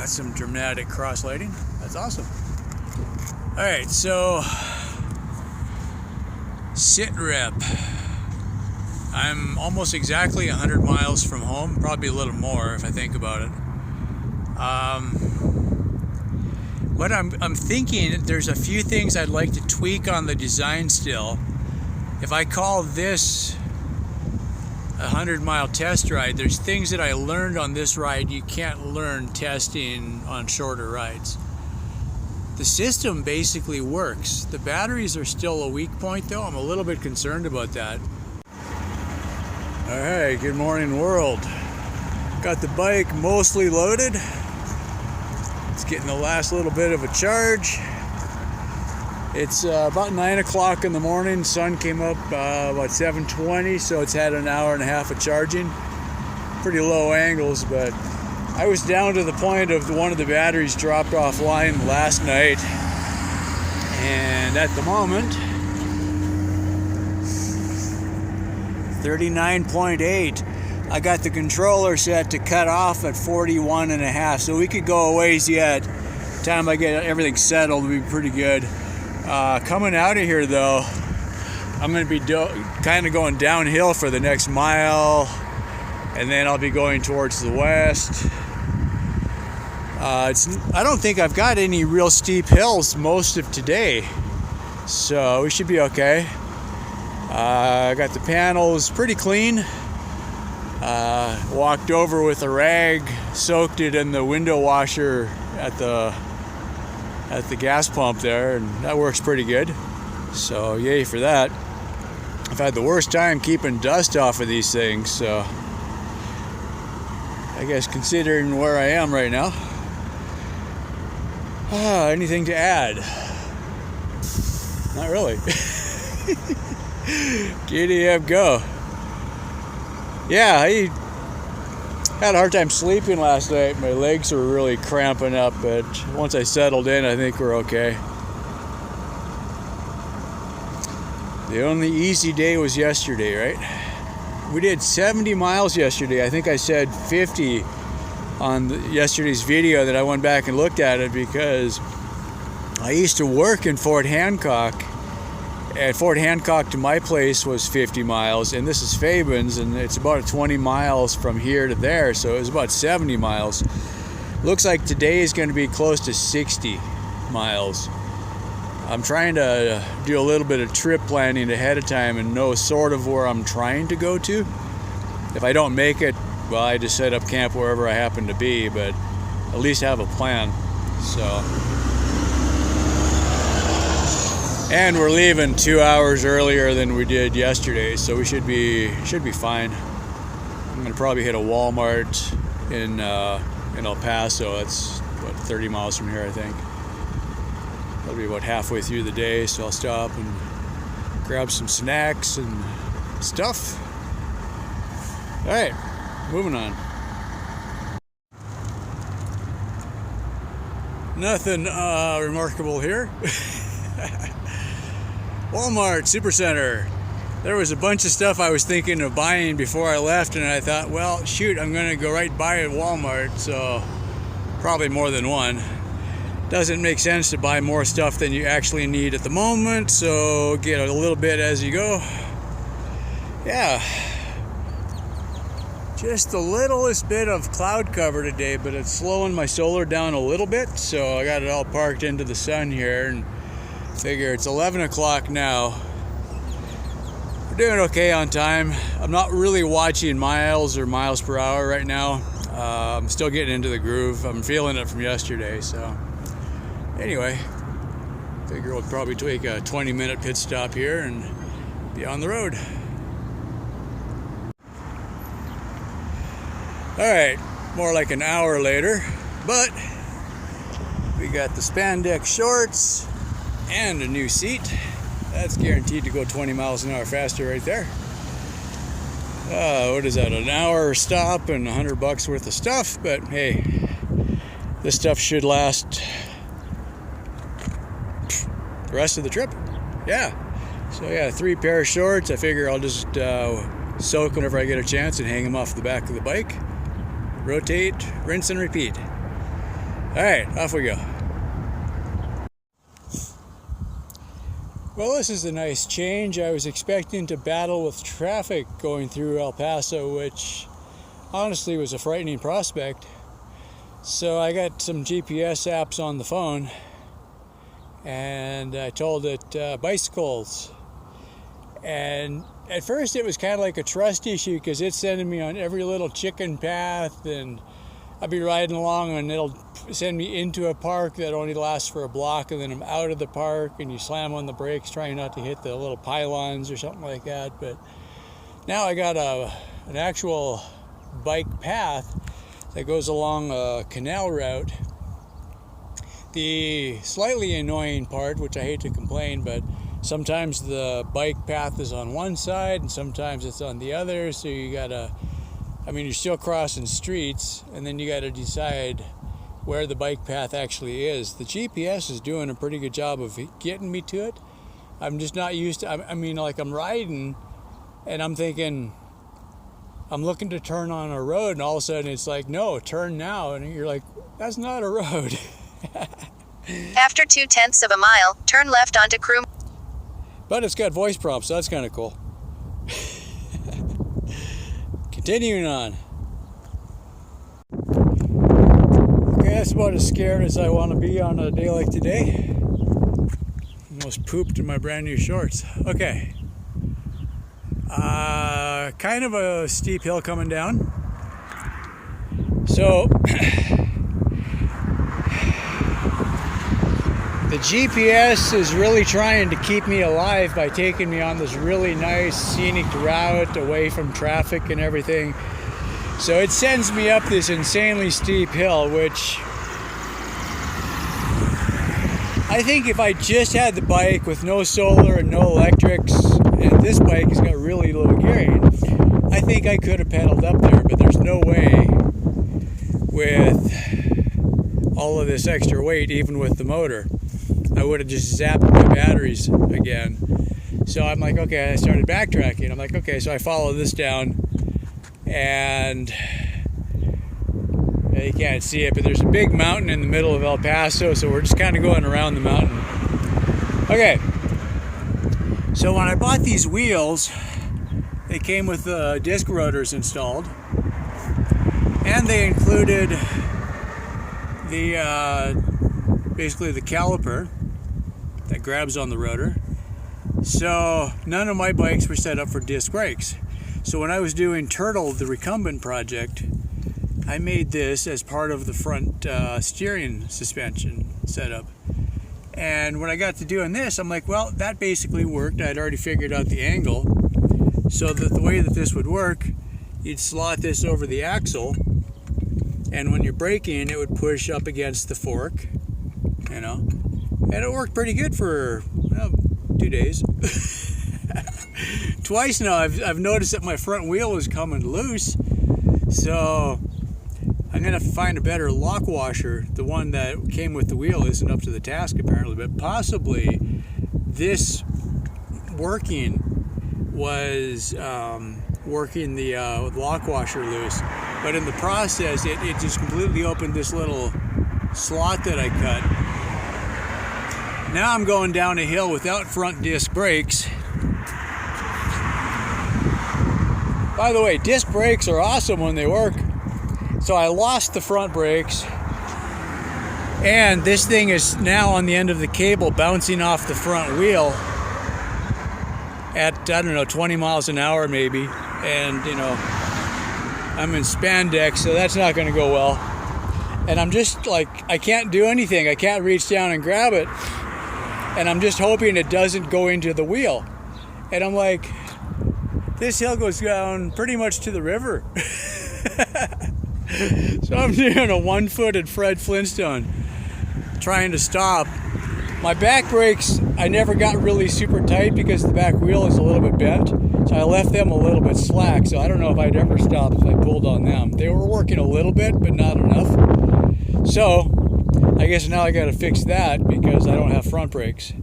got some dramatic cross lighting. That's awesome. All right, so sit rep. I'm almost exactly 100 miles from home, probably a little more if I think about it. What I'm thinking, there's a few things I'd like to tweak on the design still. If I call this a 100-mile test ride, there's things that I learned on this ride you can't learn testing on shorter rides. The system basically works. The batteries are still a weak point though. I'm a little bit concerned about that. All right, good morning world. Got the bike mostly loaded. It's getting the last little bit of a charge. It's about 9 o'clock in the morning. Sun came up about 7:20, so it's had an hour and a half of charging. Pretty low angles, but I was down to the point of one of the batteries dropped offline last night, and at the moment 39.8. I got the controller set to cut off at 41.5, so we could go a ways yet. Time I get everything settled will be pretty good. Coming out of here though, I'm going to be kind of going downhill for the next mile, and then I'll be going towards the west. I don't think I've got any real steep hills most of today, so we should be okay. I got the panels pretty clean. Walked over with a rag, soaked it in the window washer at the gas pump there, and that works pretty good. So yay for that. I've had the worst time keeping dust off of these things, so I guess considering where I am right now. Anything to add? Not really. Giddy up, go. Yeah, I had a hard time sleeping last night. My legs were really cramping up, but once I settled in, I think we're okay. The only easy day was yesterday, right? We did 70 miles yesterday. I think I said 50 on yesterday's video that I went back and looked at it, because I used to work in Fort Hancock. At Fort Hancock to my place was 50 miles, and this is Fabens, and it's about 20 miles from here to there, so it was about 70 miles. Looks like today is going to be close to 60 miles. I'm trying to do a little bit of trip planning ahead of time and know sort of where I'm trying to go to. If I don't make it, well, I just set up camp wherever I happen to be, but at least have a plan. So. And we're leaving 2 hours earlier than we did yesterday, so we should be fine. I'm gonna probably hit a Walmart in El Paso. That's what, 30 miles from here, I think. That'll be about halfway through the day, so I'll stop and grab some snacks and stuff. All right, moving on. Nothing remarkable here. Walmart Supercenter. There was a bunch of stuff I was thinking of buying before I left, and I thought, well, shoot, I'm going to go right by at Walmart, so probably more than one. Doesn't make sense to buy more stuff than you actually need at the moment, so get a little bit as you go. Yeah. Just the littlest bit of cloud cover today, but it's slowing my solar down a little bit, so I got it all parked into the sun here, and figure it's 11 o'clock now. We're doing okay on time. I'm not really watching miles or miles per hour right now. I'm still getting into the groove. I'm feeling it from yesterday, so anyway, figure we'll probably take a 20-minute pit stop here and be on the road. All right, more like an hour later, but we got the spandex shorts and a new seat. That's guaranteed to go 20 miles an hour faster right there. What is that, an hour stop and $100 worth of stuff, but hey, this stuff should last the rest of the trip. Yeah, so yeah, 3 pair of shorts. I figure I'll just soak whenever I get a chance and hang them off the back of the bike. Rotate, rinse and repeat. Alright, off we go. Well, this is a nice change. I was expecting to battle with traffic going through El Paso, which honestly was a frightening prospect. So I got some GPS apps on the phone, and I told it bicycles. And at first it was kind of like a trust issue because it's sending me on every little chicken path, and I'll be riding along and it'll send me into a park that only lasts for a block, and then I'm out of the park and you slam on the brakes trying not to hit the little pylons or something like that. But now I got an actual bike path that goes along a canal route. The slightly annoying part, which I hate to complain, but sometimes the bike path is on one side and sometimes it's on the other, so you gotta, you're still crossing streets, and then you gotta decide where the bike path actually is. The GPS is doing a pretty good job of getting me to it. I'm just not used to, I'm riding and I'm thinking, I'm looking to turn on a road, and all of a sudden it's like, no, turn now, and you're like, that's not a road. After 0.2 of a mile, turn left onto Crew. But it's got voice prompts, so that's kind of cool. Continuing on. Okay, that's about as scared as I want to be on a day like today. Almost pooped in my brand new shorts. Okay. Kind of a steep hill coming down. So the GPS is really trying to keep me alive by taking me on this really nice scenic route away from traffic and everything. So it sends me up this insanely steep hill, which I think if I just had the bike with no solar and no electrics, and this bike has got really low gearing, I think I could have pedaled up there, but there's no way with all of this extra weight, even with the motor. I would have just zapped my batteries again. So I'm like, okay, I started backtracking. I'm like, okay, so I follow this down, and you can't see it, but there's a big mountain in the middle of El Paso, so we're just kind of going around the mountain. Okay, so when I bought these wheels, they came with disc rotors installed, and they included the basically the caliper that grabs on the rotor. So none of my bikes were set up for disc brakes. So when I was doing Turtle, the recumbent project, I made this as part of the front steering suspension setup. And when I got to doing this, I'm like, well, that basically worked. I'd already figured out the angle. So that the way that this would work, you'd slot this over the axle, and when you're braking, it would push up against the fork, you know. And it worked pretty good for 2 days. Twice now I've noticed that my front wheel is coming loose, so I'm gonna find a better lock washer. The one that came with the wheel isn't up to the task apparently, but possibly this working was working the lock washer loose, but in the process it just completely opened this little slot that I cut. Now I'm going down a hill without front disc brakes. By the way, disc brakes are awesome when they work. So I lost the front brakes, and this thing is now on the end of the cable bouncing off the front wheel at, I don't know, 20 miles an hour maybe. And, you know, I'm in spandex, so that's not going to go well. And I'm just like, I can't do anything. I can't reach down and grab it. And I'm just hoping it doesn't go into the wheel. And I'm like, this hill goes down pretty much to the river. So I'm doing a one-footed Fred Flintstone, trying to stop. My back brakes, I never got really super tight because the back wheel is a little bit bent. So I left them a little bit slack. So I don't know if I'd ever stop if I pulled on them. They were working a little bit, but not enough. So I guess now I got to fix that because I don't have front brakes.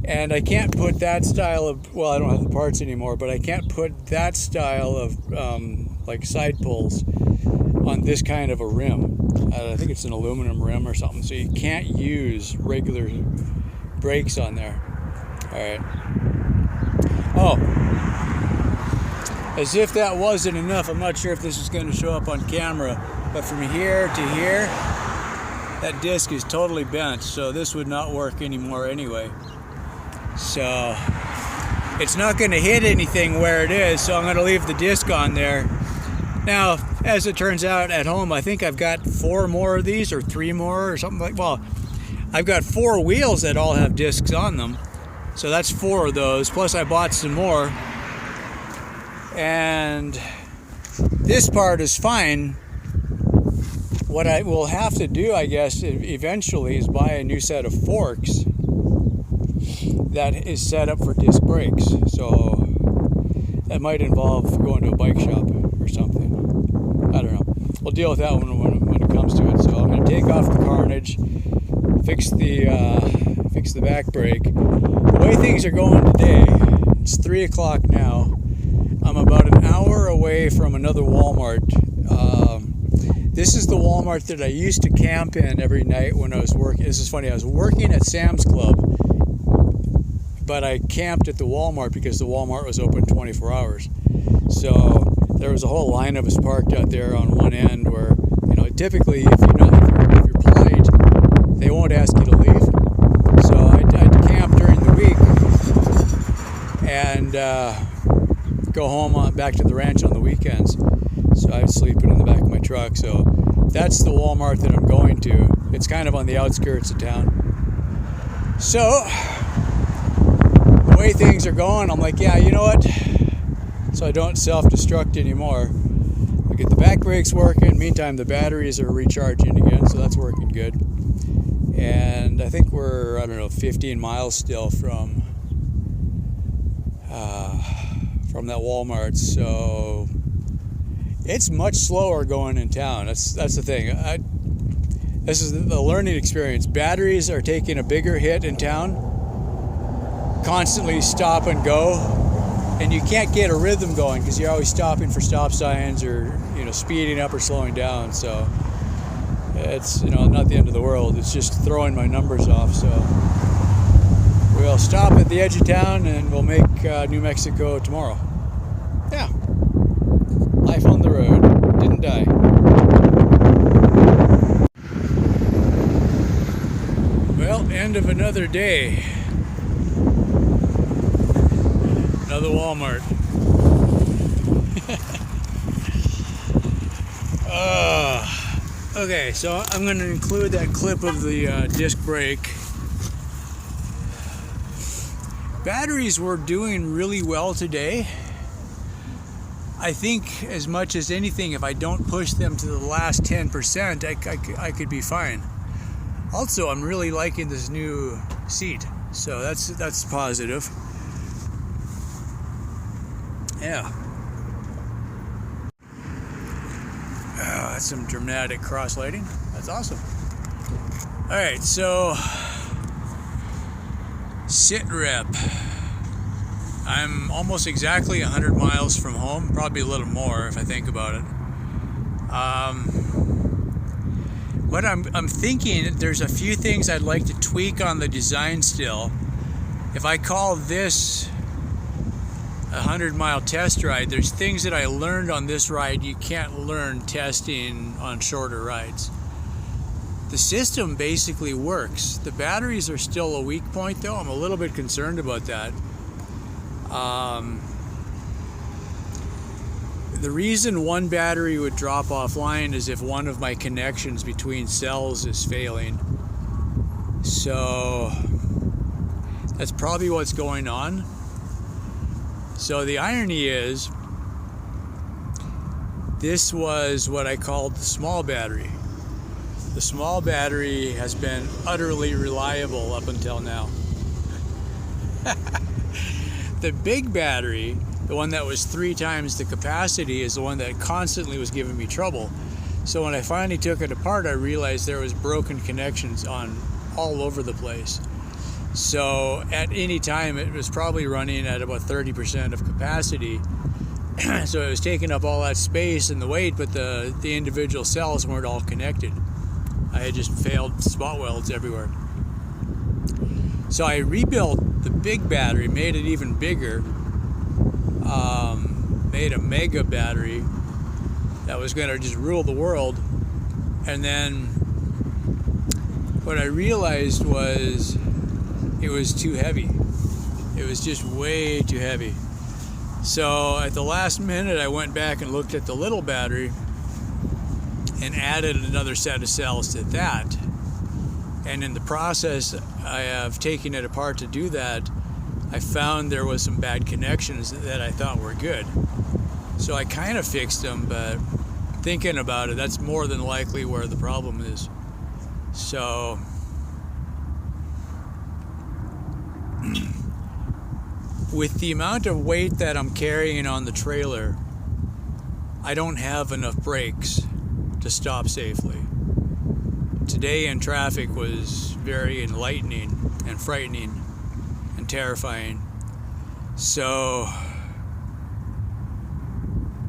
And I can't put that style of, well, I don't have the parts anymore, but I can't put that style of like side pulls on this kind of a rim. I think it's an aluminum rim or something, so you can't use regular brakes on there. All right. Oh, as if that wasn't enough, I'm not sure if this is going to show up on camera, but from here to here, that disc is totally bent, so this would not work anymore anyway. So it's not going to hit anything where it is, so I'm going to leave the disc on there. Now, as it turns out, at home, I think I've got 4 more of these, or 3 more, or something like. Well, I've got 4 wheels that all have discs on them, so that's 4 of those. Plus, I bought some more, and this part is fine. What I will have to do, I guess, eventually, is buy a new set of forks that is set up for disc brakes. So that might involve going to a bike shop or something. I don't know. We'll deal with that when it comes to it. So I'm going to take off the Carnage, fix the back brake. The way things are going today, it's 3 o'clock now. I'm about an hour away from another Walmart. This is the Walmart that I used to camp in every night when I was working. This is funny. I was working at Sam's Club, but I camped at the Walmart because the Walmart was open 24 hours. So there was a whole line of us parked out there on one end where, you know, typically if you're polite, they won't ask you to leave. So I'd camp during the week and go home back to the ranch on the weekends. So I was sleeping in the back of my truck. So that's the Walmart that I'm going to. It's kind of on the outskirts of town. So the way things are going, I'm like, yeah, you know what? So I don't self-destruct anymore. I get the back brakes working. Meantime, the batteries are recharging again, so that's working good. And I think we're, I don't know, 15 miles still from that Walmart. So it's much slower going in town. That's the thing. This is the learning experience. Batteries are taking a bigger hit in town. Constantly stop and go, and you can't get a rhythm going because you're always stopping for stop signs or, you know, speeding up or slowing down. So it's, you know, not the end of the world. It's just throwing my numbers off. So we'll stop at the edge of town and we'll make New Mexico tomorrow. Yeah. Life on the road. Didn't die. Well, end of another day. Another Walmart. Okay, so I'm going to include that clip of the disc brake. Batteries were doing really well today. I think as much as anything, if I don't push them to the last 10%, I could be fine. Also, I'm really liking this new seat, so that's positive. Yeah. Oh, that's some dramatic cross lighting. That's awesome. All right, so sit rep. I'm almost exactly 100 miles from home, probably a little more if I think about it. What I'm thinking, there's a few things I'd like to tweak on the design still. If I call this a 100-mile test ride, there's things that I learned on this ride you can't learn testing on shorter rides. The system basically works. The batteries are still a weak point though. I'm a little bit concerned about that. The reason one battery would drop offline is if one of my connections between cells is failing. So that's probably what's going on. So the irony is, this was what I called the small battery. The small battery has been utterly reliable up until now. The big battery, the one that was 3 times the capacity, is the one that constantly was giving me trouble. So when I finally took it apart, I realized there was broken connections on all over the place. So at any time, it was probably running at about 30% of capacity. So it was taking up all that space and the weight, but the individual cells weren't all connected. I had just failed spot welds everywhere. So I rebuilt the big battery, made it even bigger, made a mega battery that was going to just rule the world. And then what I realized was it was too heavy. It was just way too heavy. So at the last minute, I went back and looked at the little battery and added another set of cells to that. And in the process, I have taken it apart to do that. I found there was some bad connections that I thought were good. So I kind of fixed them, but thinking about it, that's more than likely where the problem is. So with the amount of weight that I'm carrying on the trailer, I don't have enough brakes to stop safely. Today in traffic was very enlightening and frightening and terrifying. So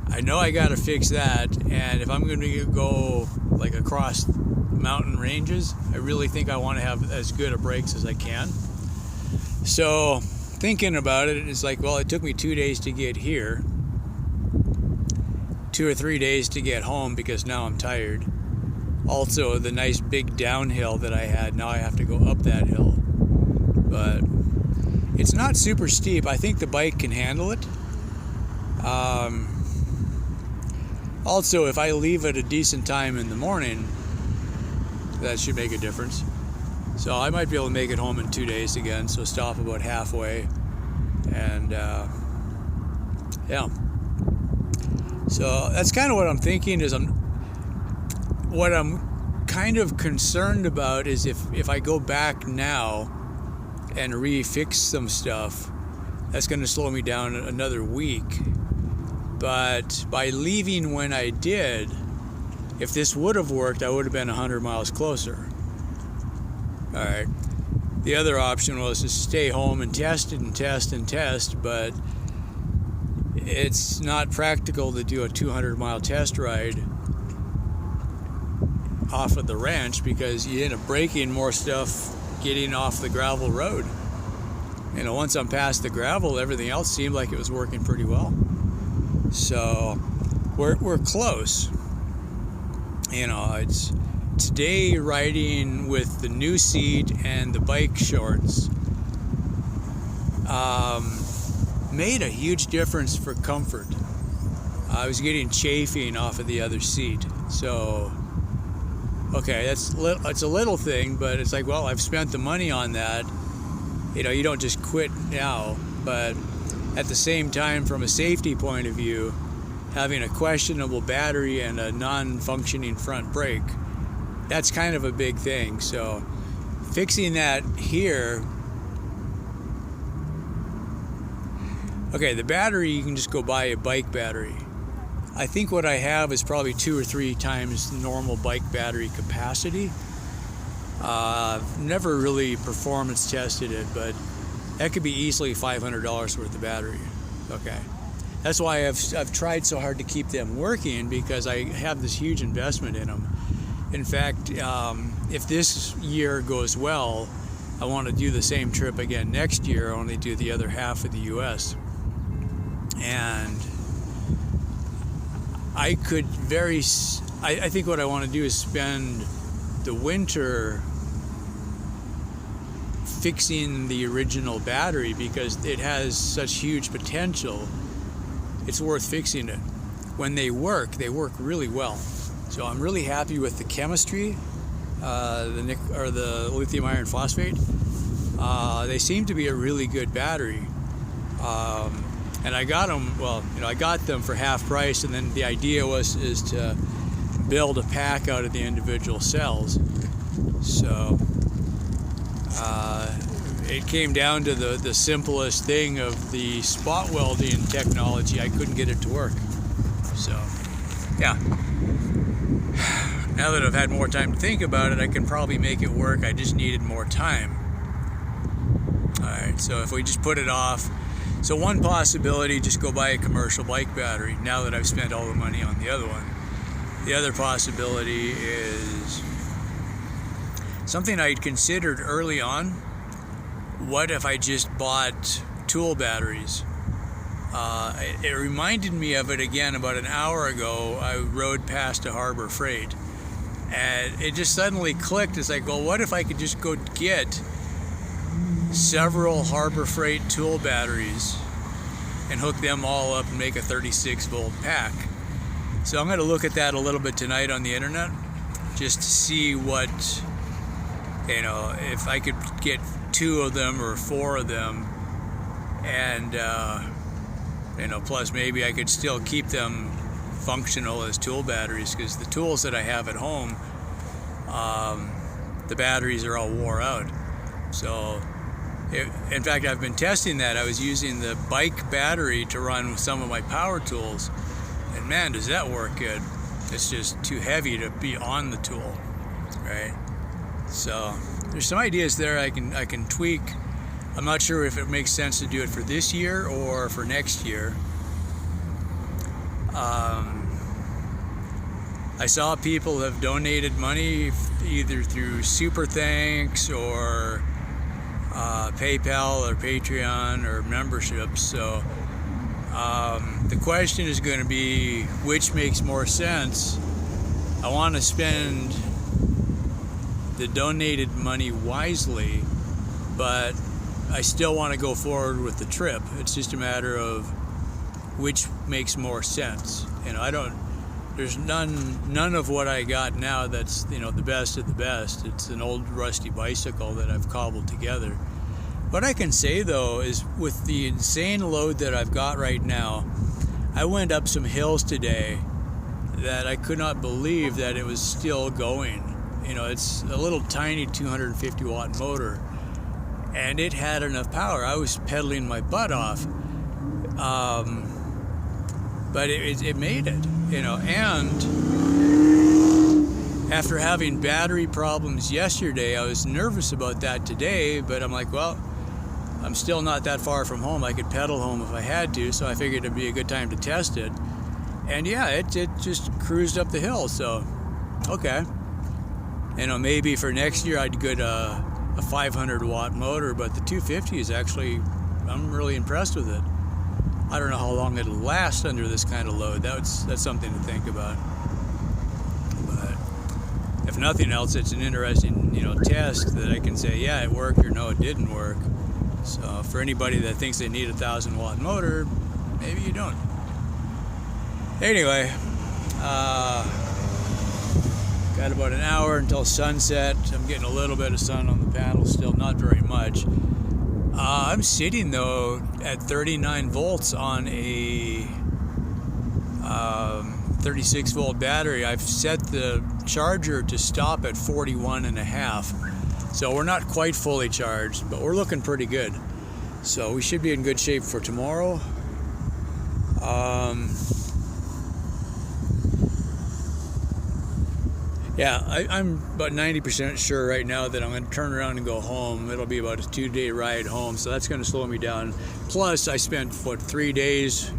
I know I gotta fix that, and if I'm gonna go like across mountain ranges, I really think I want to have as good of brakes as I can. So thinking about it, it's like, well, it took me 2 days to get here, 2 or 3 days to get home because now I'm tired. Also, the nice big downhill that I had, now I have to go up that hill. But it's not super steep. I think the bike can handle it. Also, if I leave at a decent time in the morning, that should make a difference. So I might be able to make it home in 2 days again, so stop about halfway. And yeah. So that's kind of what I'm thinking. What I'm kind of concerned about is if I go back now and refix some stuff, that's going to slow me down another week. But by leaving when I did, if this would have worked, I would have been 100 miles closer. All right. The other option was to stay home and test it and test and test, but it's not practical to do a 200-mile test ride off of the ranch because you end up breaking more stuff getting off the gravel road. You know, once I'm past the gravel, everything else seemed like it was working pretty well. So we're close. You know, it's today riding with the new seat and the bike shorts made a huge difference for comfort. I was getting chafing off of the other seat. So, okay, it's a little thing, but it's like, well, I've spent the money on that. You know, you don't just quit now, but at the same time, from a safety point of view, having a questionable battery and a non-functioning front brake, that's kind of a big thing. So fixing that here, okay, the battery, you can just go buy a bike battery. I think what I have is probably 2 or 3 times normal bike battery capacity. Never really performance tested it, but that could be easily $500 worth of battery. Okay, that's why I've tried so hard to keep them working, because I have this huge investment in them. In fact, if this year goes well, I want to do the same trip again next year, only do the other half of the U.S. And I could I think what I want to do is spend the winter fixing the original battery, because it has such huge potential. It's worth fixing it. When they work really well. So I'm really happy with the chemistry, the lithium iron phosphate. They seem to be a really good battery. And I got them, well, you know, I got them for half price, and then the idea is to build a pack out of the individual cells. So it came down to the simplest thing of the spot welding technology. I couldn't get it to work. So yeah, now that I've had more time to think about it, I can probably make it work. I just needed more time. All right, so if we just put it off, So one possibility, just go buy a commercial bike battery now that I've spent all the money on the other one. The other possibility is something I'd considered early on. What if I just bought tool batteries? It reminded me of it again about an hour ago. I rode past a Harbor Freight and it just suddenly clicked. It's like, well, what if I could just go get several Harbor Freight tool batteries and hook them all up and make a 36 volt pack? So I'm going to look at that a little bit tonight on the internet, just to see what, if I could get 2 of them or 4 of them, and plus maybe I could still keep them functional as tool batteries, because the tools that I have at home, the batteries are all wore out. So in fact, I've been testing that. I was using the bike battery to run some of my power tools, and man, does that work good. It's just too heavy to be on the tool, right? So there's some ideas there I can tweak. I'm not sure if it makes sense to do it for this year or for next year. I saw people have donated money either through Super Thanks or PayPal or Patreon or memberships. So the question is going to be, which makes more sense? I want to spend the donated money wisely, but I still want to go forward with the trip. It's just a matter of which makes more sense. There's none of what I got now that's, the best of the best. It's an old rusty bicycle that I've cobbled together. What I can say though is, with the insane load that I've got right now, I went up some hills today that I could not believe that it was still going. It's a little tiny 250 watt motor, and it had enough power. I was pedaling my butt off, but it made it, and after having battery problems yesterday, I was nervous about that today, but I'm like, well, I'm still not that far from home. I could pedal home if I had to, so I figured it'd be a good time to test it. And yeah, it just cruised up the hill, so okay. Maybe for next year I'd get a 500 watt motor, but the 250 is actually, I'm really impressed with it. I don't know how long it'll last under this kind of load. That's something to think about. But if nothing else, it's an interesting, test that I can say, yeah, it worked, or no, it didn't work. So for anybody that thinks they need a 1,000 watt motor, maybe you don't. Anyway, got about an hour until sunset. I'm getting a little bit of sun on the panel still, not very much. I'm sitting though at 39 volts on a 36 volt battery. I've set the charger to stop at 41.5. So we're not quite fully charged, but we're looking pretty good. So we should be in good shape for tomorrow. Yeah, I'm about 90% sure right now that I'm going to turn around and go home. It'll be about a 2-day ride home, so that's going to slow me down. Plus, I spent, 3 days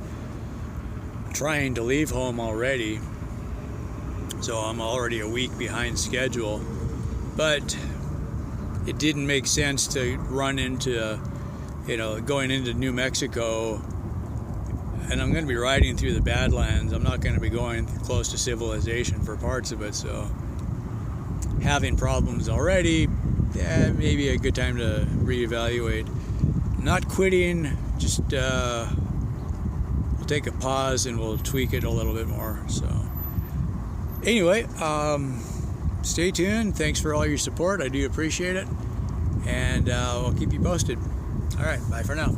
trying to leave home already. So I'm already a week behind schedule. But it didn't make sense to run into, going into New Mexico. And I'm going to be riding through the Badlands. I'm not going to be going close to civilization for parts of it, so having problems already, yeah, maybe a good time to reevaluate. Not quitting, just we'll take a pause and we'll tweak it a little bit more. So anyway, stay tuned. Thanks for all your support. I do appreciate it, and we'll keep you posted. All right, bye for now.